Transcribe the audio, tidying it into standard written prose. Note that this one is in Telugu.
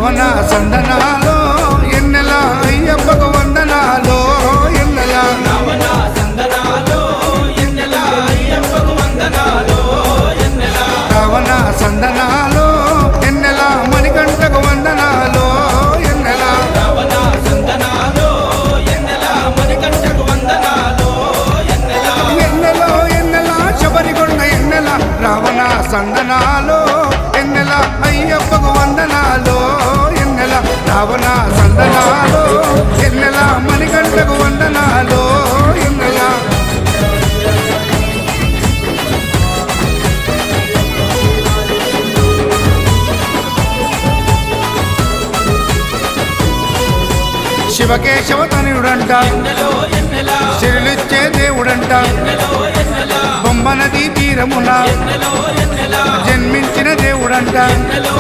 శ్రవణ సందనాలో ఎన్నెల అయ్యప్పకు వందనాలో ఎన్నెల రావణ సందనాలో ఎన్నెల అయ్యప్పకు వందనాలో ఎన్నెల శ్రవణ సందనాలో ఎన్నెల మణికంఠకు వందనాలో ఎన్నెల రావణ సందనాలో ఎన్నెల మణికంఠకు వందనాలో ఎన్నెల ఎన్నెలో ఎన్నెల శబరికొండ ఎన్నెల రావణ సందనాలో ఎన్నెల అయ్యప్పకు వందనాలో ఎన్నెల రావణ సందనాలో ఎన్నెల మణికంఠకు వందనాలో ఎన్నెల శివకేశవ తనయుడంట ఎన్నెలో ఎన్నెల చెరులిచ్చే దేవుడంట ఎన్నెలో ఎన్నెల బొమ్మ నదీ తీరమున ఎన్నెలో ఎన్నెల జన్మించిన దేవుడంట ఎన్నెలో